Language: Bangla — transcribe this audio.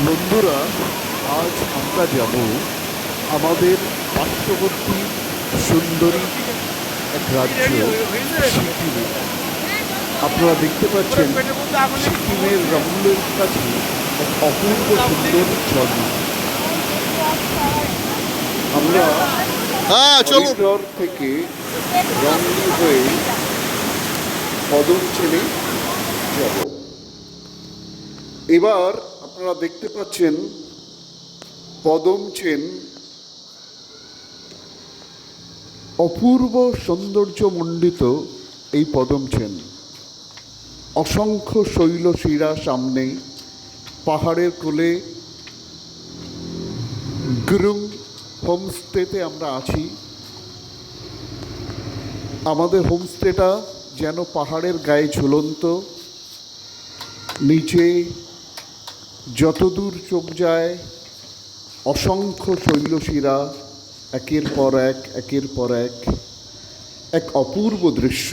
বন্ধুরা, আজ আমরা যাব আমাদের পার্শ্ববর্তী সুন্দরী এক রাজ্য সিকিমে। আপনারা দেখতে পাচ্ছেন সিকিমের রমলের কাছে এক অপূর্ব সুন্দর ঝর্ণা। আমরা চলুন। হরিদ্বার থেকে রমলি হয়ে কদম ছেড়ে যাব। এবার আপনারা দেখতে পাচ্ছেন পদমচেন অপূর্ব সৌন্দর্যমণ্ডিত এই পদমচেন। অসংখ্য শৈলশিরা সামনে, পাহাড়ের কোলে গুরুং হোমস্টেতে আমরা আছি। আমাদের হোমস্টেটা যেন পাহাড়ের গায়ে ঝুলন্ত। নিচে যতদূর চোখ যায় অসংখ্য শৈলশিরা, একের পর এক এক অপূর্ব দৃশ্য।